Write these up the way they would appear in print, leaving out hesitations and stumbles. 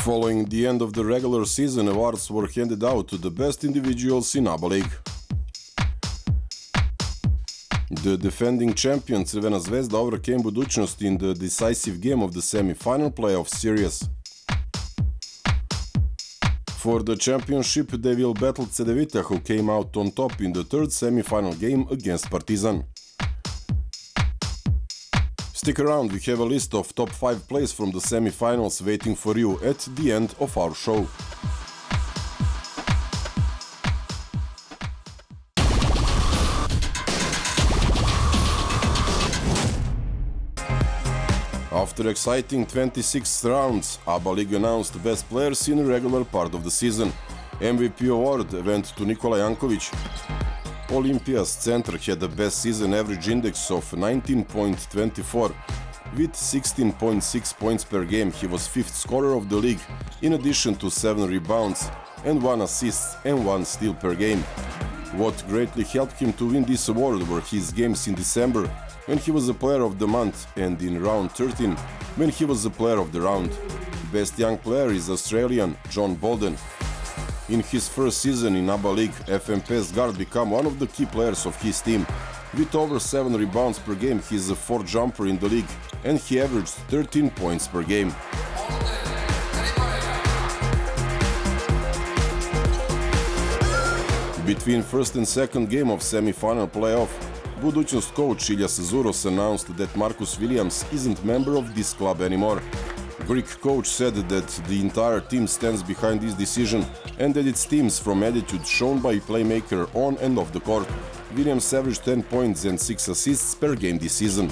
Following the end of the regular season, awards were handed out to the best individuals in ABA League. The defending champion Crvena Zvezda overcame Budućnost in the decisive game of the semi-final playoff series. For the championship, they will battle j.t.d, who came out on top in the third semi-final game against Partizan. Stick around, we have a list of top 5 plays from the semi-finals waiting for you at the end of our show. After exciting 26 rounds, ABA League announced best players in the regular part of the season. MVP award went to Nikola Janković. Olympia's center had the best season average index of 19.24. With 16.6 points per game, he was 5th scorer of the league, in addition to 7 rebounds and 1 assist and 1 steal per game. What greatly helped him to win this award were his games in December, when he was the player of the month, and in round 13, when he was the player of the round. Best young player is Australian John Bolden. In his first season in ABA League, FMP's guard became one of the key players of his team. With over 7 rebounds per game, he is the 4th jumper in the league, and he averaged 13 points per game. Between first and second game of semi-final playoff, Budućnost coach Iljas Zuros announced that Marcus Williams isn't member of this club anymore. Greek coach said that the entire team stands behind this decision and that it stems from attitude shown by playmaker on and off the court. Williams averaged 10 points and 6 assists per game this season.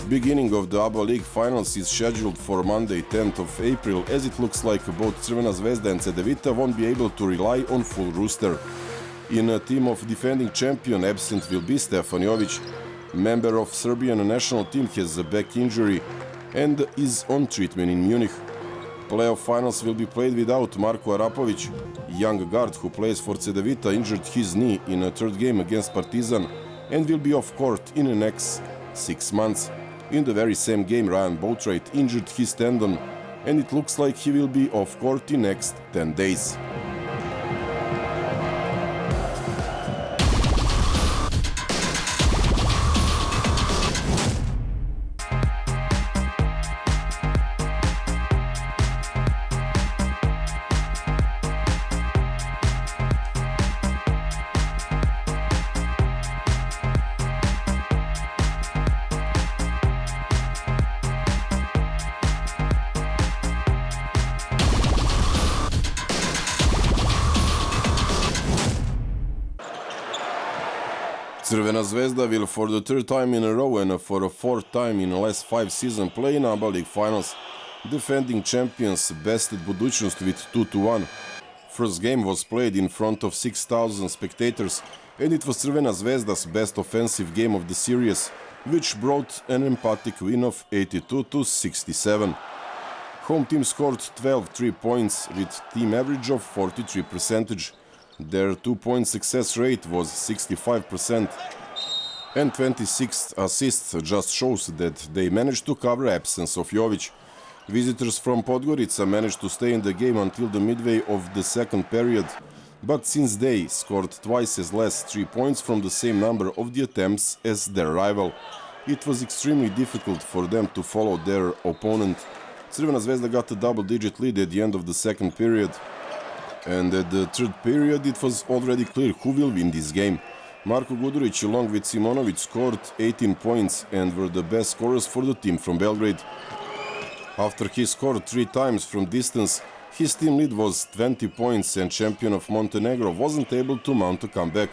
Beginning of the ABA League finals is scheduled for Monday, 10th of April, as it looks like both Crvena Zvezda and j.t.d won't be able to rely on full rooster. In a team of defending champion, absent will be Stefan Jovic. Member of Serbian national team has a back injury and is on treatment in Munich. Playoff finals will be played without Marko Arapović. Young guard who plays for j.t.d injured his knee in a third game against Partizan and will be off court in the next 6 months. In the very same game, Ryan Boatwright injured his tendon, and it looks like he will be off court in next 10 days. Crvena Zvezda will for the 3rd time in a row and for a 4th time in the last 5 seasons play in ABA League finals. Defending champions bested Budućnost with 2-1. First game was played in front of 6,000 spectators, and it was Crvena Zvezda's best offensive game of the series, which brought an emphatic win of 82-67. Home team scored 12 3-points with team average of 43%. Their 2-point success rate was 65%, and 26 assists just shows that they managed to cover absence of Jovic. Visitors from Podgorica managed to stay in the game until the midway of the second period, but since they scored twice as less 3 points from the same number of the attempts as their rival, it was extremely difficult for them to follow their opponent. Crvena Zvezda got a double-digit lead at the end of the second period. And at the third period, it was already clear who will win this game. Marko Gudurić along with Simonovic scored 18 points and were the best scorers for the team from Belgrade. After he scored 3 times from distance, his team lead was 20 points and champion of Montenegro wasn't able to mount a comeback.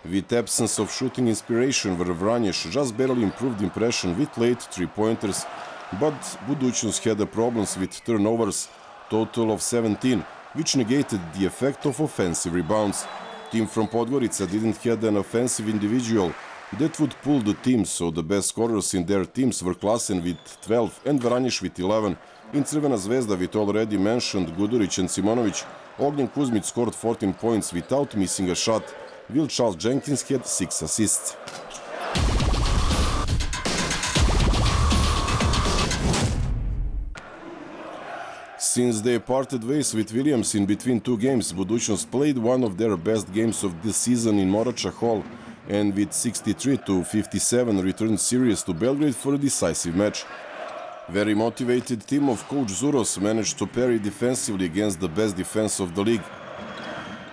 With absence of shooting inspiration, Vranjes just barely improved impression with late 3-pointers, but Budućnost had problems with turnovers, total of 17, which negated the effect of offensive rebounds. Team from Podgorica didn't have an offensive individual that would pull the team, so the best scorers in their teams were Klasen with 12 and Vranjes with 11. In Crvena Zvezda, with already mentioned Gudurić and Simonovic, Ognjen Kuzmic scored 14 points without missing a shot, while Charles Jenkins had 6 assists. Since they parted ways with Williams in between two games, Budućnost played one of their best games of the season in Morača Hall and with 63-57 returned series to Belgrade for a decisive match. Very motivated team of coach Zuros managed to parry defensively against the best defense of the league.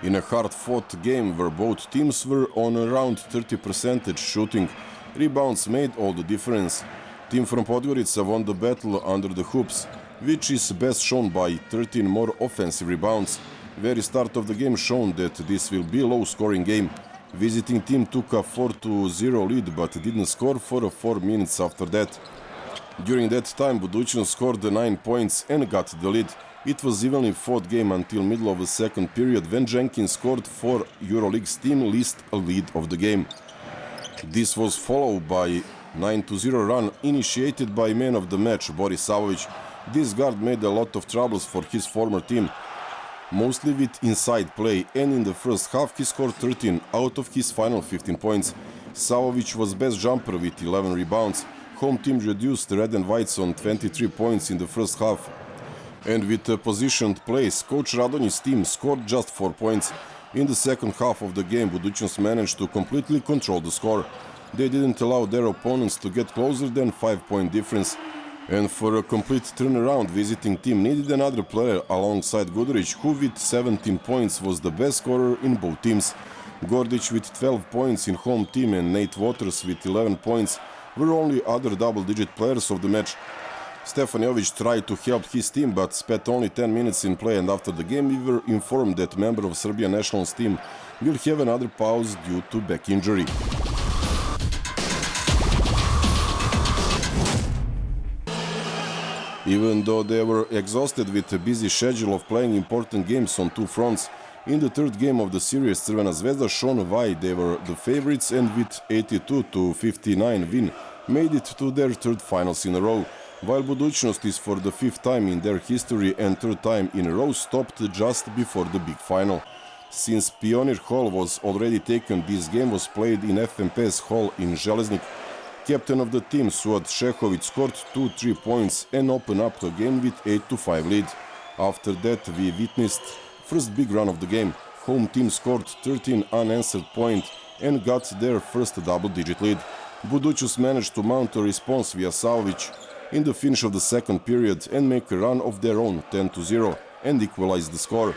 In a hard-fought game where both teams were on around 30% shooting, rebounds made all the difference. Team from Podgorica won the battle under the hoops, which is best shown by 13 more offensive rebounds. Very start of the game shown that this will be a low-scoring game. Visiting team took a 4-0 lead but didn't score for 4 minutes after that. During that time, Budućnost scored 9 points and got the lead. It was evenly fought game until middle of the second period when Jenkins scored for EuroLeague's team least a lead of the game. This was followed by 9-0 run initiated by man of the match Boris Savovic. This guard made a lot of troubles for his former team, mostly with inside play, and in the first half he scored 13 out of his final 15 points. Savovic was best jumper with 11 rebounds. Home team reduced red and whites on 23 points in the first half. And with a positioned plays, coach Radonjić's team scored just 4 points. In the second half of the game, Budućnost managed to completely control the score. They didn't allow their opponents to get closer than 5-point difference. And for a complete turnaround, visiting team needed another player alongside Gudurić, who with 17 points was the best scorer in both teams. Gordić with 12 points in home team and Nate Waters with 11 points were only other double-digit players of the match. Stefan Jovic tried to help his team but spent only 10 minutes in play, and after the game we were informed that member of Serbia national team will have another pause due to back injury. Even though they were exhausted with a busy schedule of playing important games on two fronts, in the third game of the series Crvena Zvezda shown why they were the favorites and with 82-59 win made it to their third finals in a row, while Budućnost is for the fifth time in their history and third time in a row stopped just before the big final. Since Pioneer Hall was already taken, this game was played in FNP's Hall in Železnik. Captain of the team Suad Šehović scored 2-3 points and opened up the game with 8-5 lead. After that we witnessed first big run of the game. Home team scored 13 unanswered points and got their first double-digit lead. Budućnost managed to mount a response via Savovic in the finish of the second period and make a run of their own 10-0 and equalize the score.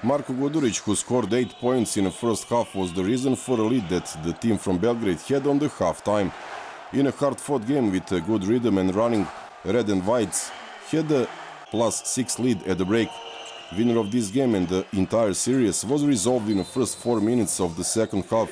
Marko Gudurić, who scored 8 points in the first half, was the reason for a lead that the team from Belgrade had on the half-time. In a hard-fought game with a good rhythm and running, Red and Whites had a +6 lead at the break. Winner of this game and the entire series was resolved in the first 4 minutes of the second half,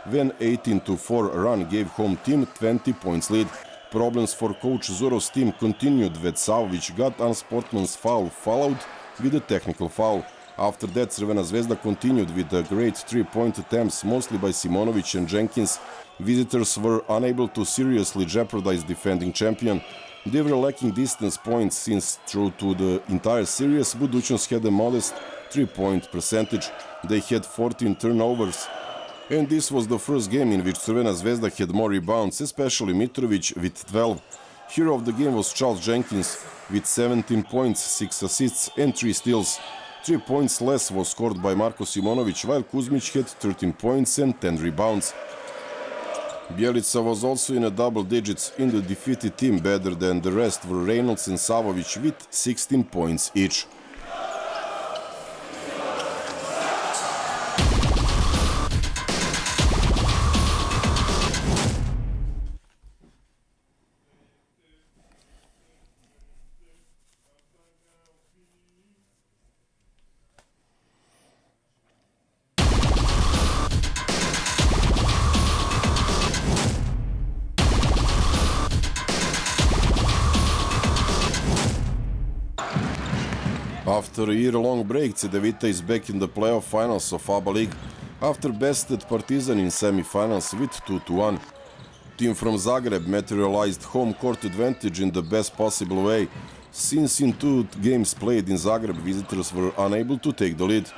when 18-4 run gave home team 20 points lead. Problems for coach Zurov's team continued when Savovic got unsportsman's foul followed with a technical foul. After that, Crvena Zvezda continued with the great 3-point attempts, mostly by Simonovic and Jenkins. Visitors were unable to seriously jeopardize defending champion. They were lacking distance points since through to the entire series Budućnost had a modest 3-point percentage. They had 14 turnovers. And this was the first game in which Crvena Zvezda had more rebounds, especially Mitrovic with 12. Hero of the game was Charles Jenkins with 17 points, 6 assists and 3 steals. 3 points less was scored by Marko Simonovic, while Kuzmic had 13 points and 10 rebounds. Bjelica was also in a double digits. In the defeated team, better than the rest were Reynolds and Savovic with 16 points each. After a year-long break, Cedevita is back in the playoff finals of ABA League after bested Partizan in semi-finals with 2-1. Team from Zagreb materialized home court advantage in the best possible way, since in 2 games played in Zagreb, visitors were unable to take the lead.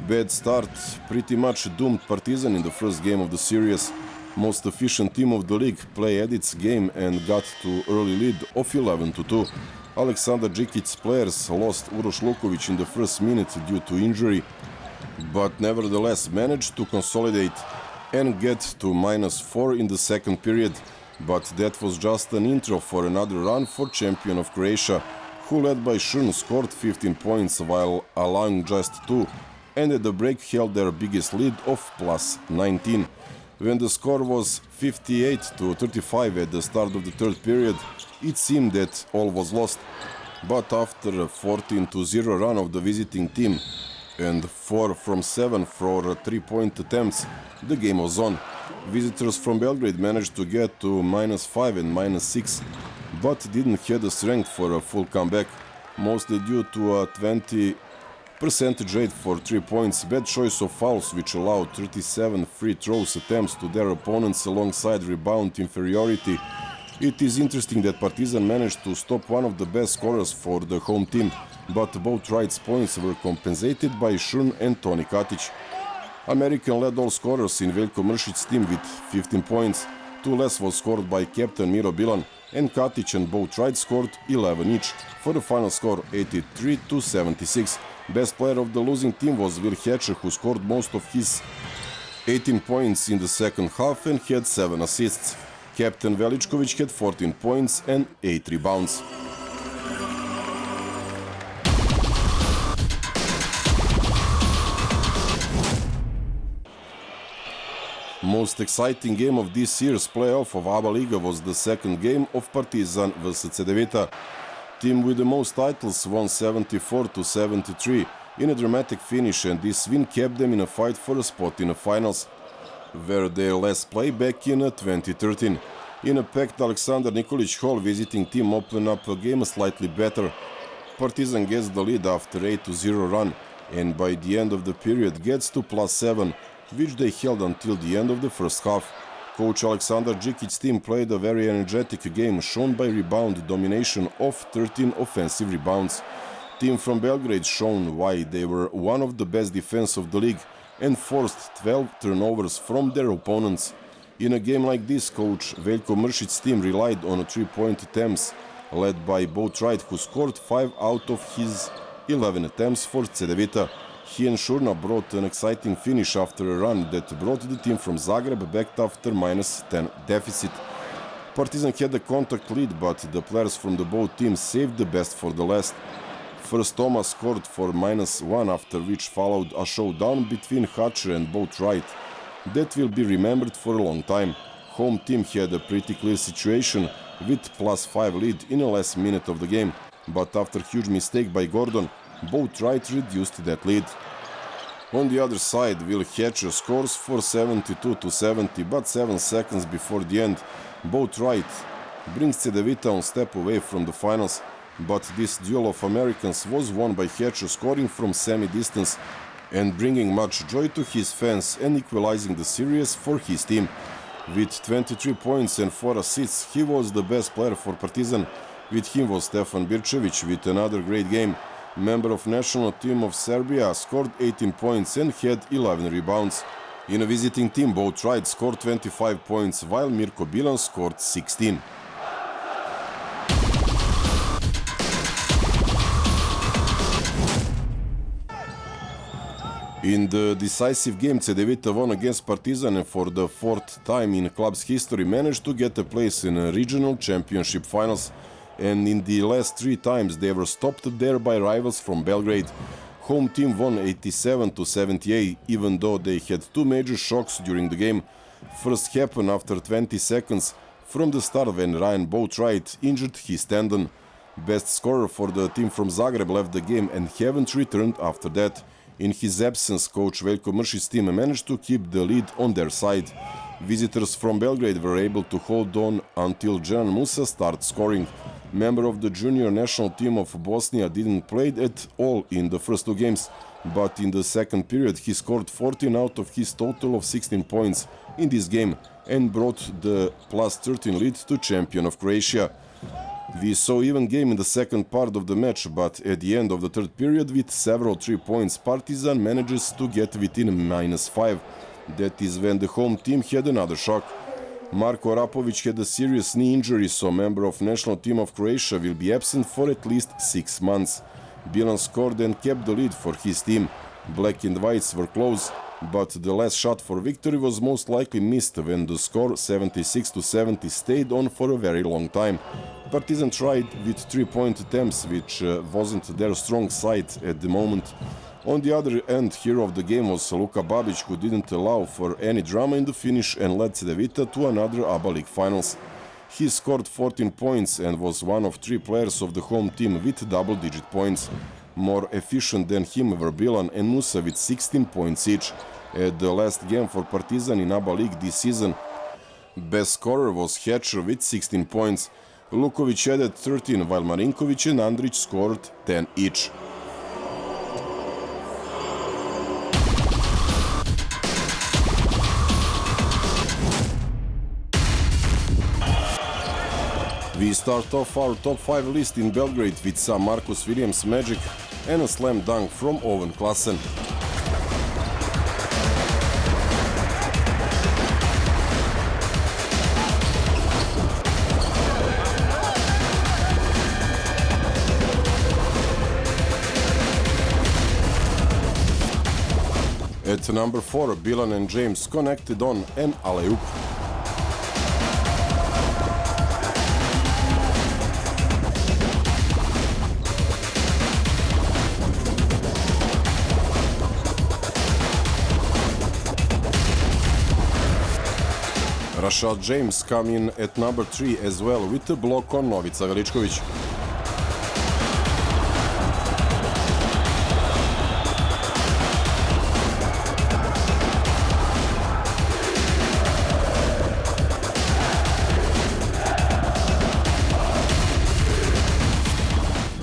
Bad start pretty much doomed Partizan in the first game of the series. Most efficient team of the league played its game and got to early lead of 11-2. Aleksandar Džikic's players lost Uroš Luković in the first minute due to injury, but nevertheless managed to consolidate and get to -4 in the second period. But that was just an intro for another run for champion of Croatia, who led by Šrn scored 15 points while allowing just 2, and at the break held their biggest lead of +19. When the score was 58-35 at the start of the third period, it seemed that all was lost. But after a 14-0 run of the visiting team and 4 from 7 for 3-point attempts, the game was on. Visitors from Belgrade managed to get to -5 and -6, but didn't have the strength for a full comeback, mostly due to a 20% rate for 3 points, bad choice of fouls which allowed 37 free throws attempts to their opponents alongside rebound inferiority. It is interesting that Partizan managed to stop one of the best scorers for the home team, but both Wright's points were compensated by Šrn and Toni Katić. American led all scorers in Veljko Mršić's team with 15 points. 2 less was scored by captain Miro Bilan, and Katić and both Wright scored 11 each, for a final score 83-76. Best player of the losing team was Will Hatcher, who scored most of his 18 points in the second half and had 7 assists. Captain Veličković had 14 points and 8 rebounds. Most exciting game of this year's playoff of ABA Liga was the second game of Partizan vs Cedevita. Team with the most titles won 74-73 in a dramatic finish, and this win kept them in a fight for a spot in the finals, where they last played back in 2013. In a packed Aleksandar Nikolić Hall, visiting team opened up a game slightly better. Partizan gets the lead after 8-0 run, and by the end of the period gets to +7, which they held until the end of the first half. Coach Aleksandar Džikic's team played a very energetic game, shown by rebound domination of 13 offensive rebounds. Team from Belgrade shown why they were one of the best defense of the league and forced 12 turnovers from their opponents. In a game like this, coach Veljko Mršić's team relied on 3-point attempts, led by both Wright, who scored 5 out of his 11 attempts for Cedevita. He and Šurna brought an exciting finish after a run that brought the team from Zagreb back after -10 deficit. Partizan had a contact lead, but the players from the both teams saved the best for the last. First, Thomas scored for -1, after which followed a showdown between Hatcher and both Wright. That will be remembered for a long time. Home team had a pretty clear situation with +5 lead in the last minute of the game, but after huge mistake by Gordon, both Wright reduced that lead. On the other side, Will Hatcher scores for 72-70, but 7 seconds before the end, both Wright brings Cedevita one step away from the finals. But this duel of Americans was won by Hatcher scoring from semi-distance and bringing much joy to his fans and equalizing the series for his team. With 23 points and 4 assists, he was the best player for Partizan. With him was Stefan Birčević with another great game. Member of national team of Serbia, scored 18 points and had 11 rebounds. In a visiting team, both Wright scored 25 points, while Mirko Bilan scored 16. In the decisive game, Cedevita won against Partizan and for the 4th time in club's history managed to get a place in a regional championship finals. And in the last 3 times they were stopped there by rivals from Belgrade. Home team won 87-78, even though they had 2 major shocks during the game. First happened after 20 seconds from the start when Ryan Boatwright injured his tendon. Best scorer for the team from Zagreb left the game and haven't returned after that. In his absence, coach Veljko Mršić's team managed to keep the lead on their side. Visitors from Belgrade were able to hold on until Jan Musa started scoring. Member of the junior national team of Bosnia didn't play at all in the first 2 games, but in the second period he scored 14 out of his total of 16 points in this game and brought the +13 lead to champion of Croatia. We saw even game in the second part of the match, but at the end of the third period, with several 3 points, Partizan manages to get within -5. That is when the home team had another shock. Marko Arapović had a serious knee injury, so a member of national team of Croatia will be absent for at least 6 months. Bilan scored and kept the lead for his team. Black and whites were close, but the last shot for victory was most likely missed when the score 76-70 stayed on for a very long time. Partizan tried with 3-point attempts, which wasn't their strong side at the moment. On the other end, hero of the game was Luka Babić, who didn't allow for any drama in the finish and led j.t.d to another ABA League finals. He scored 14 points and was one of 3 players of the home team with double-digit points. More efficient than him were Bilan and Musa with 16 points each. At the last game for Partizan in ABA League this season, best scorer was Hatcher with 16 points. Luković added 13, while Marinković and Andrić scored 10 each. We start off our top 5 list in Belgrade with some Marcus Williams magic and a slam dunk from Owen Klassen. At number 4, Bilan and James connected on an alley-oop. Rashad James come in at number 3 as well with a block on Novica Veličković.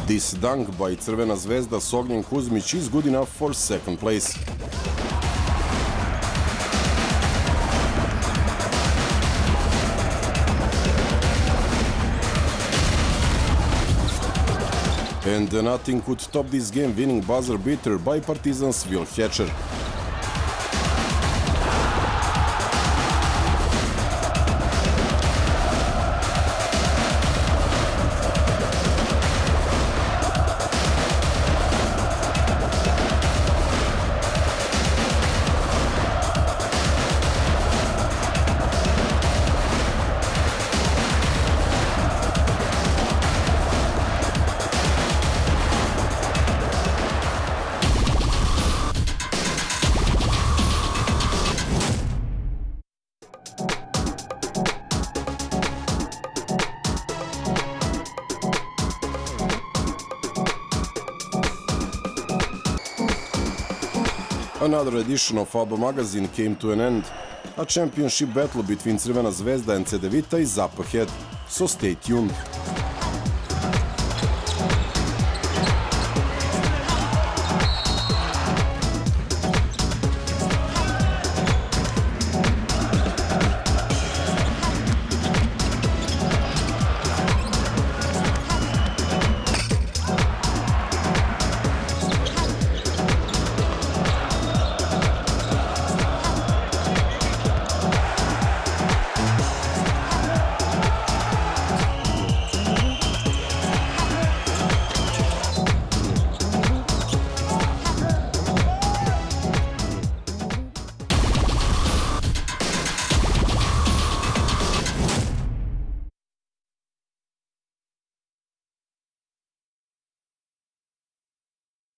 This dunk by Crvena zvezda s Ognjen Kuzmić is good enough for second place. And nothing could top this game-winning buzzer beater by Partizan's Will Hatcher. Another edition of ABA magazine came to an end. A championship battle between Crvena zvezda and j.t.d is up ahead, so stay tuned.